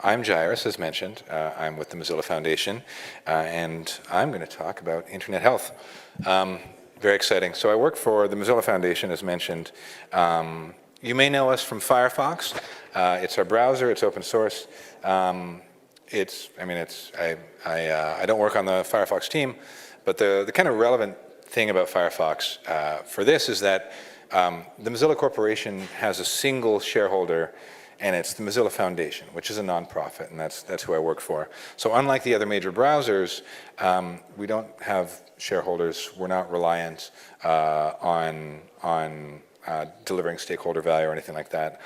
I'm Jairus, as mentioned. I'm with the Mozilla Foundation, and I'm going to talk about internet health. Very exciting. So I work for the Mozilla Foundation, as mentioned. You may know us from Firefox. It's our browser. It's open source. I don't work on the Firefox team, but the kind of relevant thing about Firefox for this is that the Mozilla Corporation has a single shareholder, and it's the Mozilla Foundation, which is a nonprofit, and that's who I work for. So unlike the other major browsers, we don't have shareholders. We're not reliant on delivering stakeholder value or anything like that.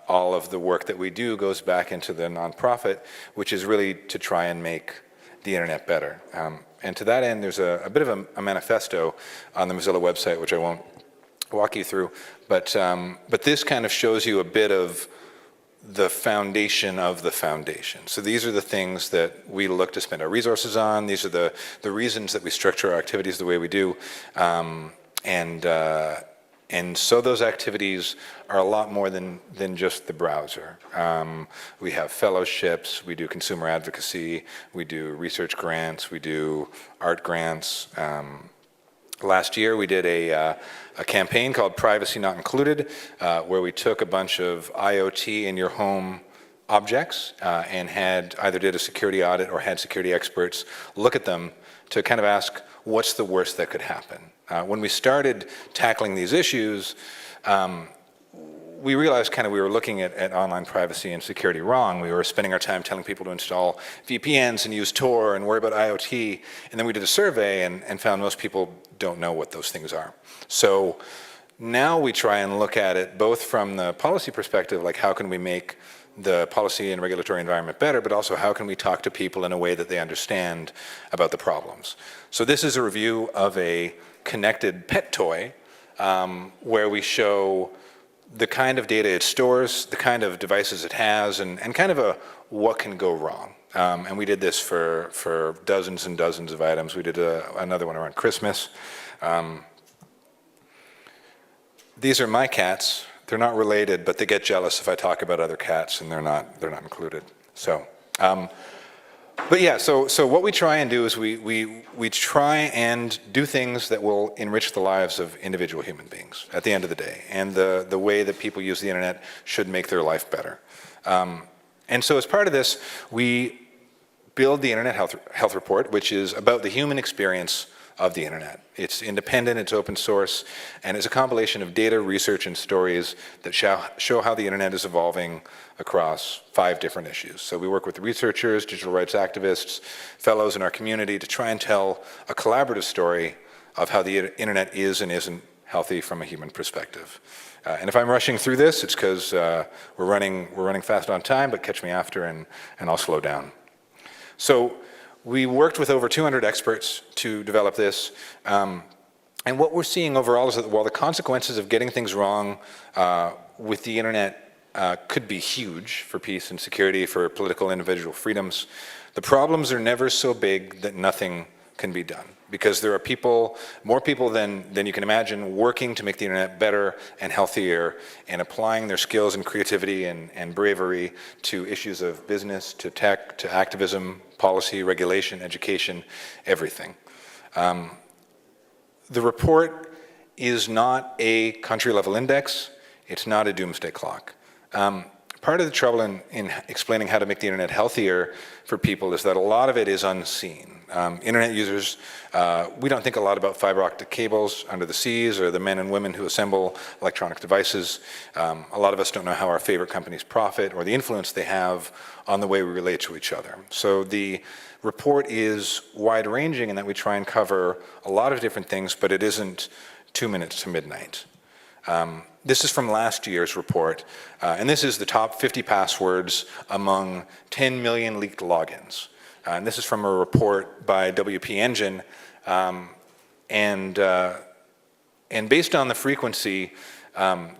All of the work that we do goes back into the nonprofit, which is really to try and make the internet better. And to that end, there's a bit of a manifesto on the Mozilla website, which I won't walk you through, but this kind of shows you a bit of the foundation of the foundation. So these are the things that we look to spend our resources on. These are the reasons that we structure our activities the way we do. And so those activities are a lot more than just the browser. We have fellowships, we do consumer advocacy, we do research grants, we do art grants. Last year we did a campaign called Privacy Not Included, where we took a bunch of IoT in your home objects and either did a security audit or had security experts look at them to kind of ask, what's the worst that could happen? When we started tackling these issues, we realized we were looking at online privacy and security wrong. We were spending our time telling people to install VPNs and use Tor and worry about IoT. And then we did a survey and found most people don't know what those things are. So now we try and look at it both from the policy perspective, like how can we make the policy and regulatory environment better, but also how can we talk to people in a way that they understand about the problems. So this is a review of a connected pet toy where we show the kind of data it stores, the kind of devices it has, and kind of a what can go wrong. And we did this for dozens and dozens of items. We did another one around Christmas. These are my cats. They're not related, but they get jealous if I talk about other cats, and they're not included. So, but yeah. So what we try and do is we try and do things that will enrich the lives of individual human beings at the end of the day, and the way that people use the internet should make their life better. And so as part of this, we build the Internet Health Report, which is about the human experience of the internet. It's independent, it's open source, and it's a compilation of data, research, and stories that show how the internet is evolving across 5 different issues. So we work with researchers, digital rights activists, fellows in our community to try and tell a collaborative story of how the internet is and isn't healthy from a human perspective. And if I'm rushing through this, it's because we're running fast on time, but catch me after and I'll slow down. So we worked with over 200 experts to develop this. And what we're seeing overall is that while the consequences of getting things wrong with the internet could be huge for peace and security, for political individual freedoms, the problems are never so big that nothing can be done. Because there are more people than you can imagine, working to make the internet better and healthier and applying their skills and creativity and bravery to issues of business, to tech, to activism, policy, regulation, education, everything. The report is not a country-level index. It's not a doomsday clock. Part of the trouble in explaining how to make the internet healthier for people is that a lot of it is unseen. Internet users, we don't think a lot about fiber optic cables under the seas or the men and women who assemble electronic devices. A lot of us don't know how our favorite companies profit or the influence they have on the way we relate to each other. So the report is wide-ranging in that we try and cover a lot of different things, but it isn't 2 minutes to midnight. This is from last year's report, and this is the top 50 passwords among 10 million leaked logins. And this is from a report by WP Engine, and based on the frequency,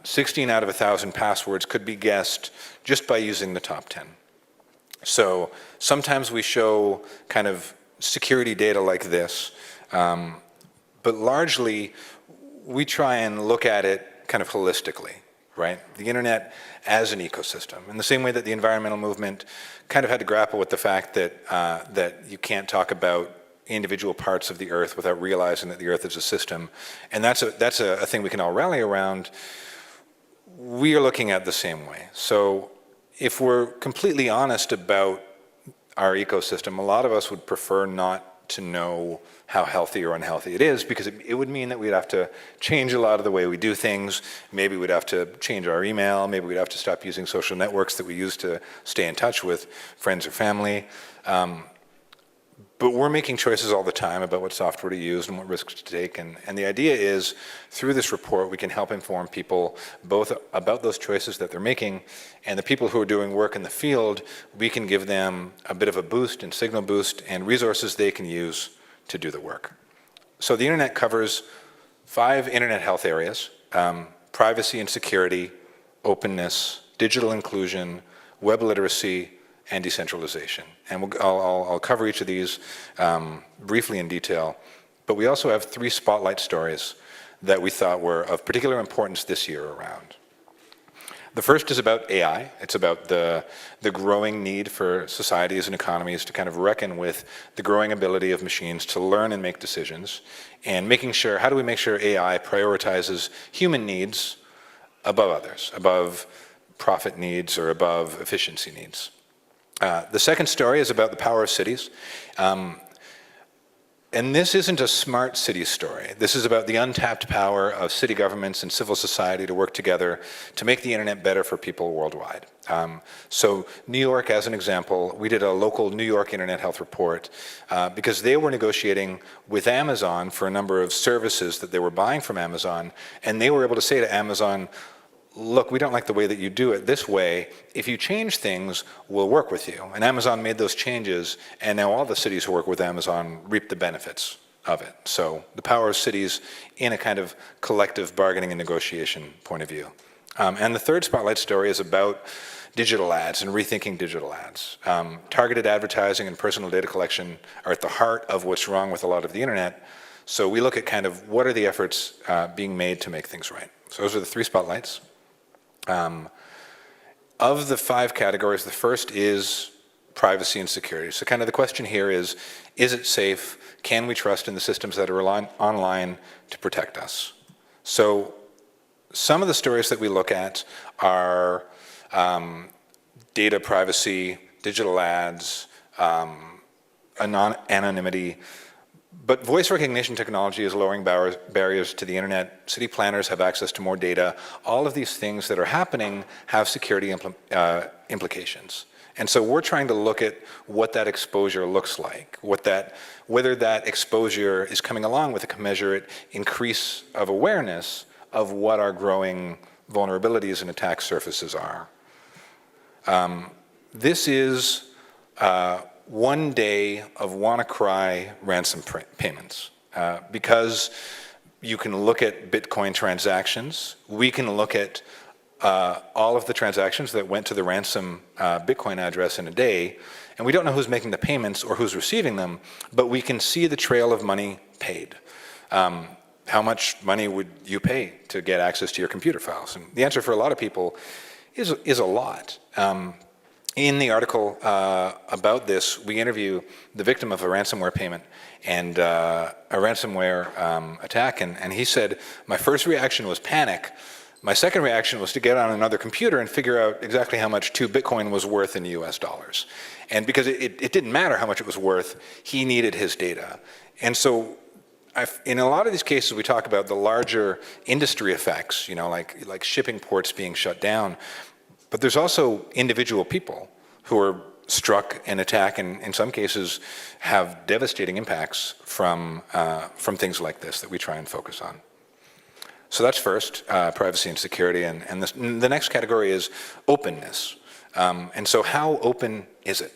16 out of 1,000 passwords could be guessed just by using the top 10. So sometimes we show kind of security data like this, but largely we try and look at it kind of holistically, right? The internet as an ecosystem. In the same way that the environmental movement kind of had to grapple with the fact that, that you can't talk about individual parts of the earth without realizing that the earth is a system. And that's a thing we can all rally around. We are looking at the same way. So if we're completely honest about our ecosystem, a lot of us would prefer not to know how healthy or unhealthy it is, because it would mean that we'd have to change a lot of the way we do things. Maybe we'd have to change our email. Maybe we'd have to stop using social networks that we use to stay in touch with friends or family. But we're making choices all the time about what software to use and what risks to take. And the idea is, through this report, we can help inform people both about those choices that they're making, and the people who are doing work in the field, we can give them a bit of a boost and signal boost and resources they can use to do the work. So the internet covers 5 internet health areas: privacy and security, openness, digital inclusion, web literacy, and decentralization. And I'll cover each of these briefly in detail. But we also have 3 spotlight stories that we thought were of particular importance this year around. The first is about AI. It's about the growing need for societies and economies to kind of reckon with the growing ability of machines to learn and make decisions, and making sure, how do we make sure AI prioritizes human needs above others, above profit needs or above efficiency needs. The second story is about the power of cities. And this isn't a smart city story. This is about the untapped power of city governments and civil society to work together to make the internet better for people worldwide. So New York, as an example, we did a local New York Internet Health Report because they were negotiating with Amazon for a number of services that they were buying from Amazon, and they were able to say to Amazon, look, we don't like the way that you do it this way. If you change things, we'll work with you. And Amazon made those changes, and now all the cities who work with Amazon reap the benefits of it. So the power of cities in a kind of collective bargaining and negotiation point of view. And the third spotlight story is about digital ads and rethinking digital ads. Targeted advertising and personal data collection are at the heart of what's wrong with a lot of the internet. So we look at kind of what are the efforts being made to make things right. So those are the 3 spotlights. Of the 5 categories, the first is privacy and security. So kind of the question here is it safe? Can we trust in the systems that are online to protect us? So some of the stories that we look at are data privacy, digital ads, anonymity. But voice recognition technology is lowering barriers to the internet. City planners have access to more data. All of these things that are happening have security implications. And so we're trying to look at what that exposure looks like, whether that exposure is coming along with a commensurate increase of awareness of what our growing vulnerabilities and attack surfaces are. This is 1 day of WannaCry ransom payments. Because you can look at Bitcoin transactions, we can look at all of the transactions that went to the ransom Bitcoin address in a day, and we don't know who's making the payments or who's receiving them, but we can see the trail of money paid. How much money would you pay to get access to your computer files? And the answer for a lot of people is a lot. In the article about this, we interview the victim of a ransomware payment and a ransomware attack, and he said, my first reaction was panic. My second reaction was to get on another computer and figure out exactly how much 2 Bitcoin was worth in US dollars. And because it didn't matter how much it was worth, he needed his data. And so in a lot of these cases, we talk about the larger industry effects, like shipping ports being shut down. But there's also individual people who are struck and attacked, and in some cases have devastating impacts from things like this that we try and focus on. So that's first, privacy and security, and the next category is openness. And so how open is it?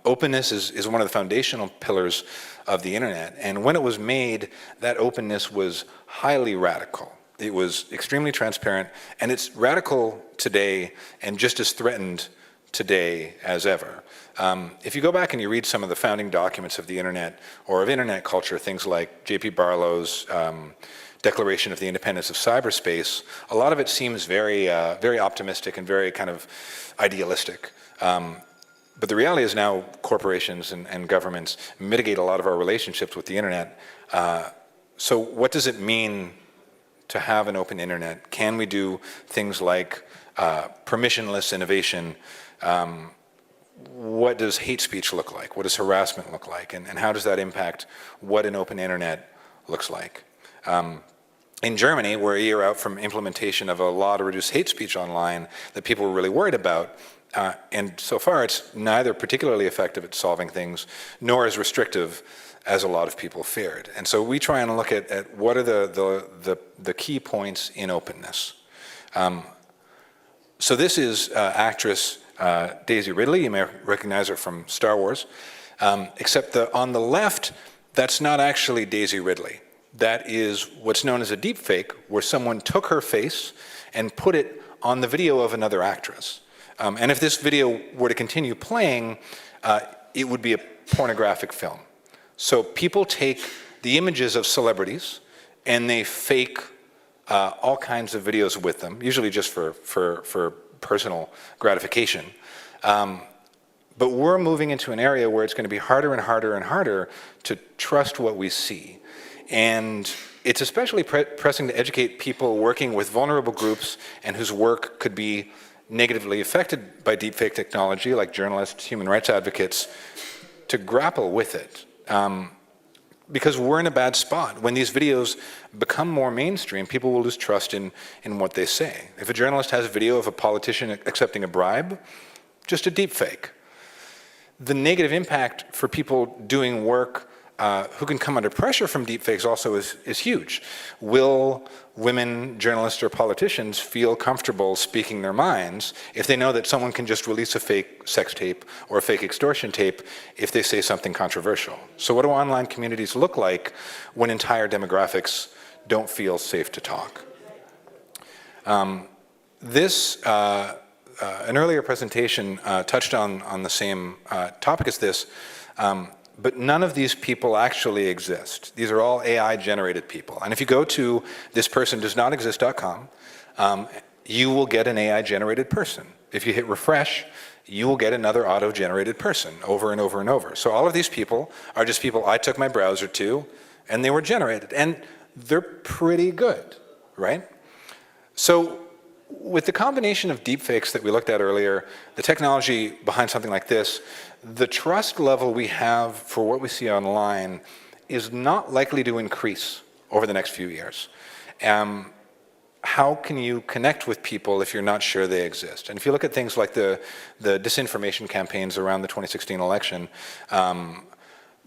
Openness is one of the foundational pillars of the internet, and when it was made, that openness was highly radical. It was extremely transparent, and it's radical today and just as threatened today as ever. If you go back and you read some of the founding documents of the internet or of internet culture, things like J.P. Barlow's Declaration of the Independence of Cyberspace, a lot of it seems very, very optimistic and very kind of idealistic. But the reality is now corporations and governments mitigate a lot of our relationships with the internet. So what does it mean to have an open internet? Can we do things like permissionless innovation? What does hate speech look like? What does harassment look like? And how does that impact what an open internet looks like? In Germany, we're a year out from implementation of a law to reduce hate speech online that people were really worried about. And so far, it's neither particularly effective at solving things, nor as restrictive as a lot of people feared. And so we try and look at what are the key points in openness. So this is actress Daisy Ridley. You may recognize her from Star Wars. Except on the left, that's not actually Daisy Ridley. That is what's known as a deep fake, where someone took her face and put it on the video of another actress. And if this video were to continue playing, it would be a pornographic film. So people take the images of celebrities and they fake all kinds of videos with them, usually just for personal gratification. But we're moving into an area where it's going to be harder and harder and harder to trust what we see. And it's especially pressing to educate people working with vulnerable groups and whose work could be negatively affected by deepfake technology, like journalists, human rights advocates, to grapple with it. Because we're in a bad spot. When these videos become more mainstream, people will lose trust in what they say. If a journalist has a video of a politician accepting a bribe, just a deep fake. The negative impact for people doing work who can come under pressure from deepfakes also is huge. Will women journalists or politicians feel comfortable speaking their minds if they know that someone can just release a fake sex tape or a fake extortion tape if they say something controversial? So what do online communities look like when entire demographics don't feel safe to talk? An earlier presentation touched on the same topic as this, but none of these people actually exist. These are all AI-generated people. And if you go to thispersondoesnotexist.com, you will get an AI-generated person. If you hit refresh, you will get another auto-generated person over and over and over. So all of these people are just people I took my browser to, and they were generated. And they're pretty good, right? So with the combination of deepfakes that we looked at earlier, the technology behind something like this, the trust level we have for what we see online is not likely to increase over the next few years. How can you connect with people if you're not sure they exist? And if you look at things like the disinformation campaigns around the 2016 election,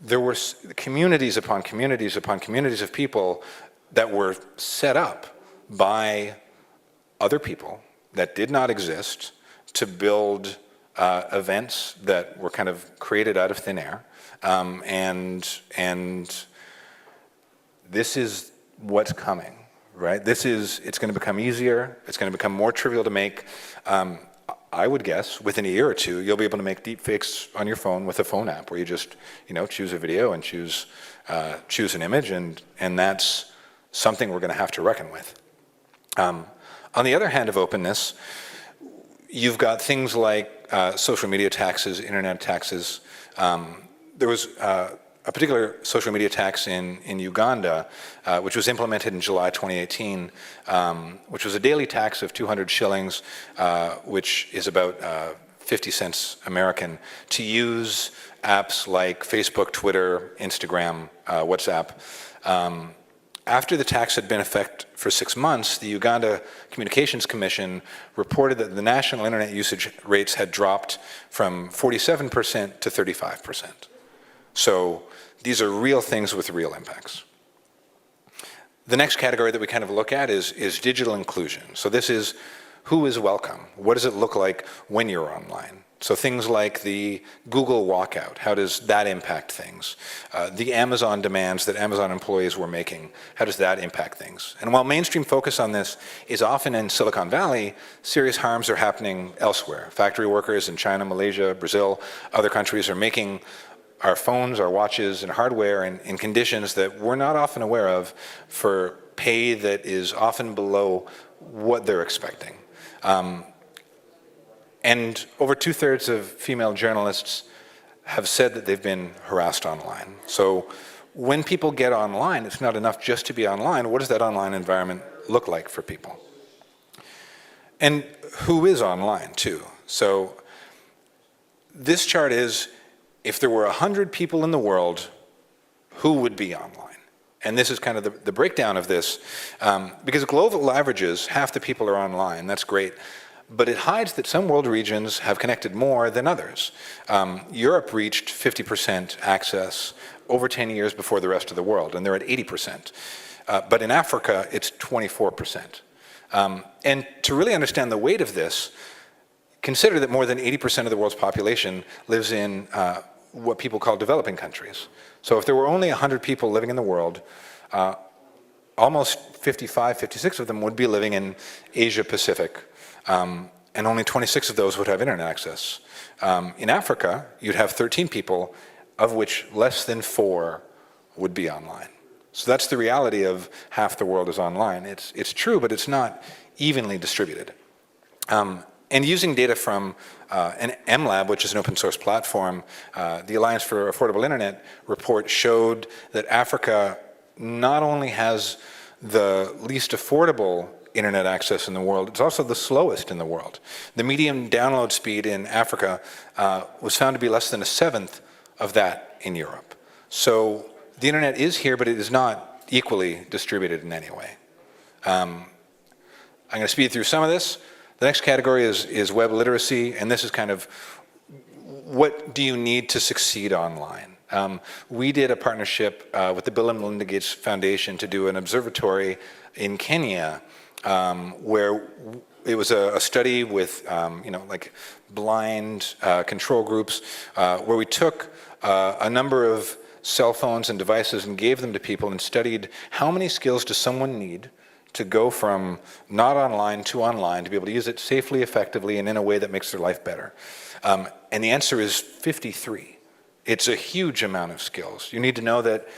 there were communities upon communities upon communities of people that were set up by other people that did not exist to build events that were kind of created out of thin air. And this is what's coming, right? It's going to become easier. It's going to become more trivial to make. I would guess within a year or two, you'll be able to make deepfakes on your phone with a phone app where you just, choose a video and choose an image, and that's something we're going to have to reckon with. On the other hand of openness, you've got things like social media taxes, internet taxes. There was a particular social media tax in Uganda, which was implemented in July 2018, which was a daily tax of 200 shillings, which is about 50 cents American, to use apps like Facebook, Twitter, Instagram, WhatsApp. After the tax had been in effect for 6 months, the Uganda Communications Commission reported that the national internet usage rates had dropped from 47% to 35%. So these are real things with real impacts. The next category that we kind of look at is digital inclusion. So this is who is welcome? What does it look like when you're online? So things like the Google walkout, how does that impact things? The Amazon demands that Amazon employees were making, how does that impact things? And while mainstream focus on this is often in Silicon Valley, serious harms are happening elsewhere. Factory workers in China, Malaysia, Brazil, other countries are making our phones, our watches, and hardware in conditions that we're not often aware of for pay that is often below what they're expecting. And over 2/3 of female journalists have said that they've been harassed online. So when people get online, it's not enough just to be online. What does that online environment look like for people? And who is online too? So this chart is, if there were 100 people in the world, who would be online? And this is kind of the breakdown of this, because global averages, half the people are online, that's great. But it hides that some world regions have connected more than others. Europe reached 50% access over 10 years before the rest of the world, and they're at 80%. But in Africa, it's 24%. And to really understand the weight of this, consider that more than 80% of the world's population lives in what people call developing countries. So if there were only 100 people living in the world, almost 55, 56 of them would be living in Asia Pacific. And only 26 of those would have internet access. In Africa, you'd have 13 people, of which less than 4 would be online. So that's the reality of half the world is online. It's true, but it's not evenly distributed. And using data from an MLab, which is an open source platform, the Alliance for Affordable Internet report showed that Africa not only has the least affordable internet access in the world, it's also the slowest in the world. The median download speed in Africa was found to be less than 1/7 of that in Europe. So the internet is here, but it is not equally distributed in any way. I'm going to speed through some of this. The next category is web literacy, and this is kind of what do you need to succeed online. We did a partnership with the Bill and Melinda Gates Foundation to do an observatory in Kenya, where it was a study with like blind control groups, where we took a number of cell phones and devices and gave them to people and studied how many skills does someone need to go from not online to online to be able to use it safely, effectively, and in a way that makes their life better. And the answer is 53. It's a huge amount of skills. You need to know that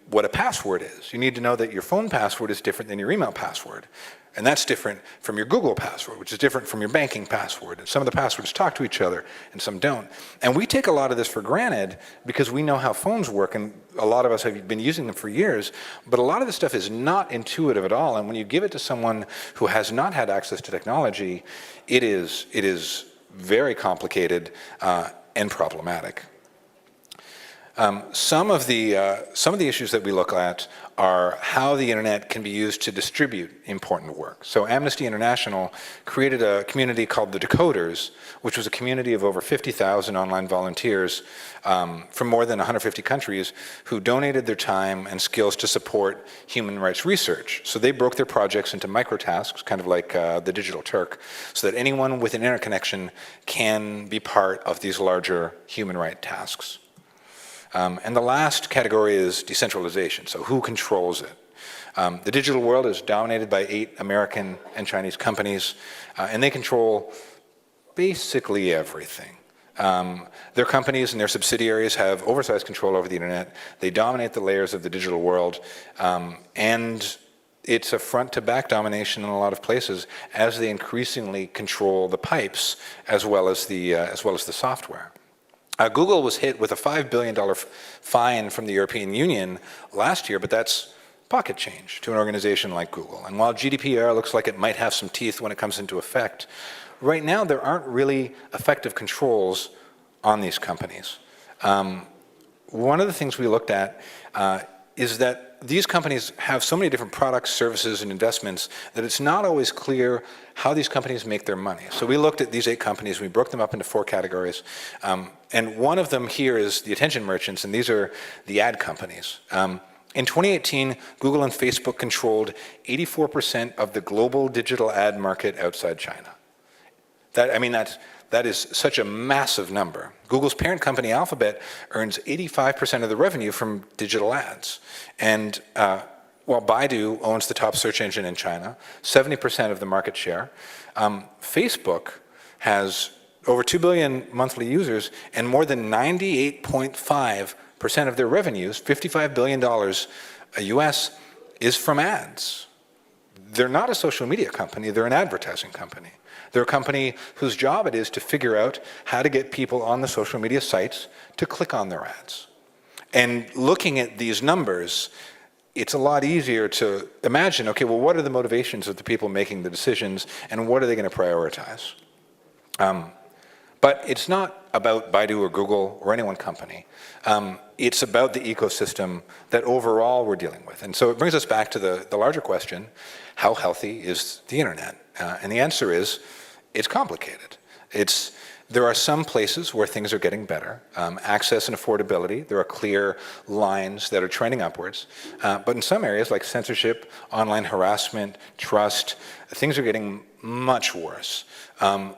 what a password is. You need to know that your phone password is different than your email password. And that's different from your Google password, which is different from your banking password. And some of the passwords talk to each other and some don't. And we take a lot of this for granted because we know how phones work, and a lot of us have been using them for years. But a lot of this stuff is not intuitive at all. And when you give it to someone who has not had access to technology, it is very complicated and problematic. Some of the issues that we look at are how the internet can be used to distribute important work. So Amnesty International created a community called the Decoders, which was a community of over 50,000 online volunteers from more than 150 countries who donated their time and skills to support human rights research. So they broke their projects into microtasks, kind of like the Digital Turk, so that anyone with an internet connection can be part of these larger human rights tasks. And the last category is decentralization, so who controls it? The digital world is dominated by 8 American and Chinese companies, and they control basically everything. Their companies and their subsidiaries have oversized control over the internet. They dominate the layers of the digital world, and it's a front-to-back domination in a lot of places as they increasingly control the pipes as well as the software. Google was hit with a $5 billion fine from the European Union last year, but that's pocket change to an organization like Google. And while GDPR looks like it might have some teeth when it comes into effect, right now there aren't really effective controls on these companies. One of the things we looked at is that these companies have so many different products, services, and investments that it's not always clear how these companies make their money. So we looked at these 8 companies, we broke them up into 4 categories. And one of them here is the attention merchants, and these are the ad companies. In 2018, Google and Facebook controlled 84% of the global digital ad market outside China. That is such a massive number. Google's parent company, Alphabet, earns 85% of the revenue from digital ads. And while Baidu owns the top search engine in China, 70% of the market share, Facebook has over 2 billion monthly users and more than 98.5% of their revenues, $55 billion US, is from ads. They're not a social media company, they're an advertising company. They're a company whose job it is to figure out how to get people on the social media sites to click on their ads. And looking at these numbers, it's a lot easier to imagine, okay, well, what are the motivations of the people making the decisions, and what are they going to prioritize? But it's not about Baidu or Google or any one company. It's about the ecosystem that overall we're dealing with. And so it brings us back to the larger question, how healthy is the internet? And the answer is, it's complicated. There are some places where things are getting better. Access and affordability, there are clear lines that are trending upwards. But in some areas like censorship, online harassment, trust, things are getting much worse.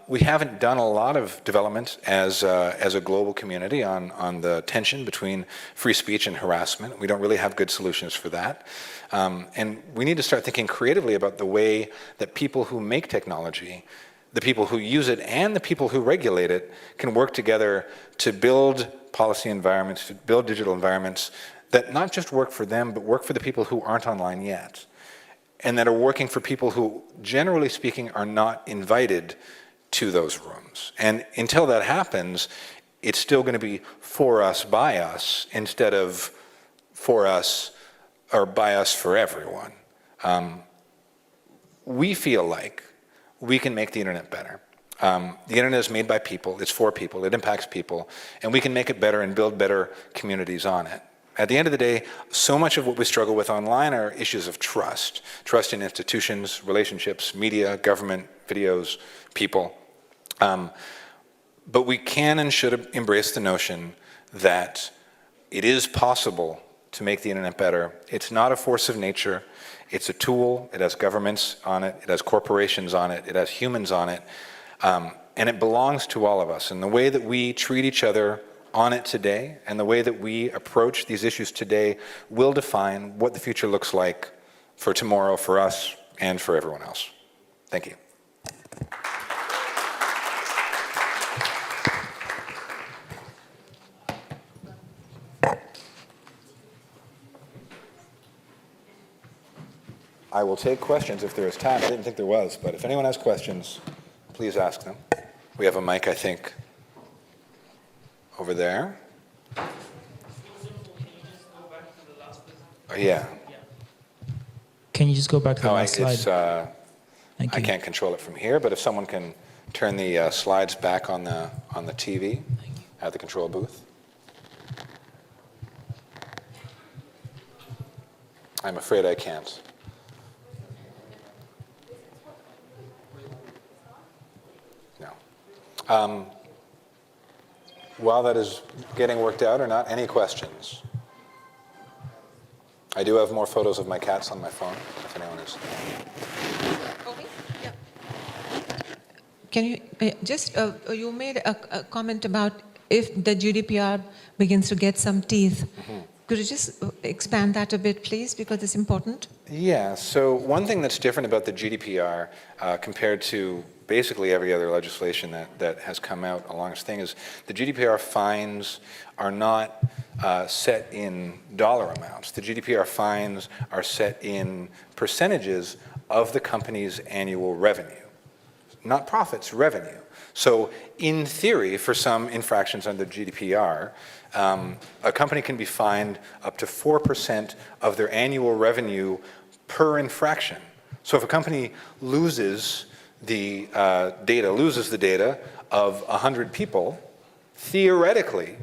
We haven't done a lot of development as a global community on the tension between free speech and harassment. We don't really have good solutions for that. And we need to start thinking creatively about the way that people who make technology, the people who use it and the people who regulate it can work together to build policy environments, to build digital environments that not just work for them, but work for the people who aren't online yet, and that are working for people who, generally speaking, are not invited to those rooms. And until that happens, it's still going to be for us, by us, instead of for us or by us for everyone. We feel like we can make the internet better. The internet is made by people, it's for people, it impacts people, and we can make it better and build better communities on it. At the end of the day, so much of what we struggle with online are issues of trust. Trust in institutions, relationships, media, government, videos, people. But we can and should embrace the notion that it is possible to make the internet better. It's not a force of nature. It's a tool. It has governments on it. It has corporations on it. It has humans on it. And it belongs to all of us. And the way that we treat each other on it today and the way that we approach these issues today will define what the future looks like for tomorrow, for us, and for everyone else. Thank you. I will take questions if there is time. I didn't think there was, but if anyone has questions, please ask them. We have a mic, I think, over there. Oh, yeah. Can you just go back to the last slide? I can't control it from here, but if someone can turn the slides back on the TV at the control booth. I'm afraid I can't. No. While that is getting worked out or not, any questions? I do have more photos of my cats on my phone, if anyone is. Okay, yeah. Can you, you made a comment about if the GDPR begins to get some teeth. Mm-hmm. Could you just expand that a bit, please, because it's important? Yeah, so one thing that's different about the GDPR compared to basically every other legislation that has come out along this thing is the GDPR fines are not set in dollar amounts. The GDPR fines are set in percentages of the company's annual revenue. Not profits, revenue. So in theory, for some infractions under GDPR, a company can be fined up to 4% of their annual revenue per infraction. So if a company loses the data of 100 people, theoretically,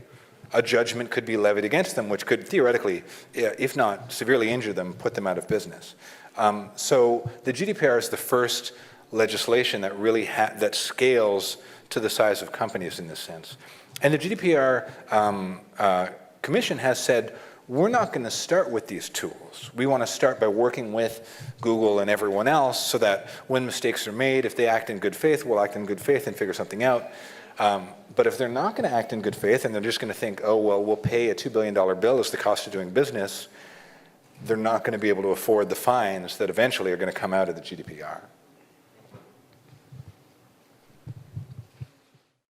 a judgment could be levied against them, which could theoretically, if not severely injure them, put them out of business. So the GDPR is the first legislation that really that scales to the size of companies in this sense. And the GDPR Commission has said, we're not going to start with these tools. We want to start by working with Google and everyone else so that when mistakes are made, if they act in good faith, we'll act in good faith and figure something out. But if they're not going to act in good faith and they're just going to think, oh, well, we'll pay a $2 billion bill as the cost of doing business, they're not going to be able to afford the fines that eventually are going to come out of the GDPR.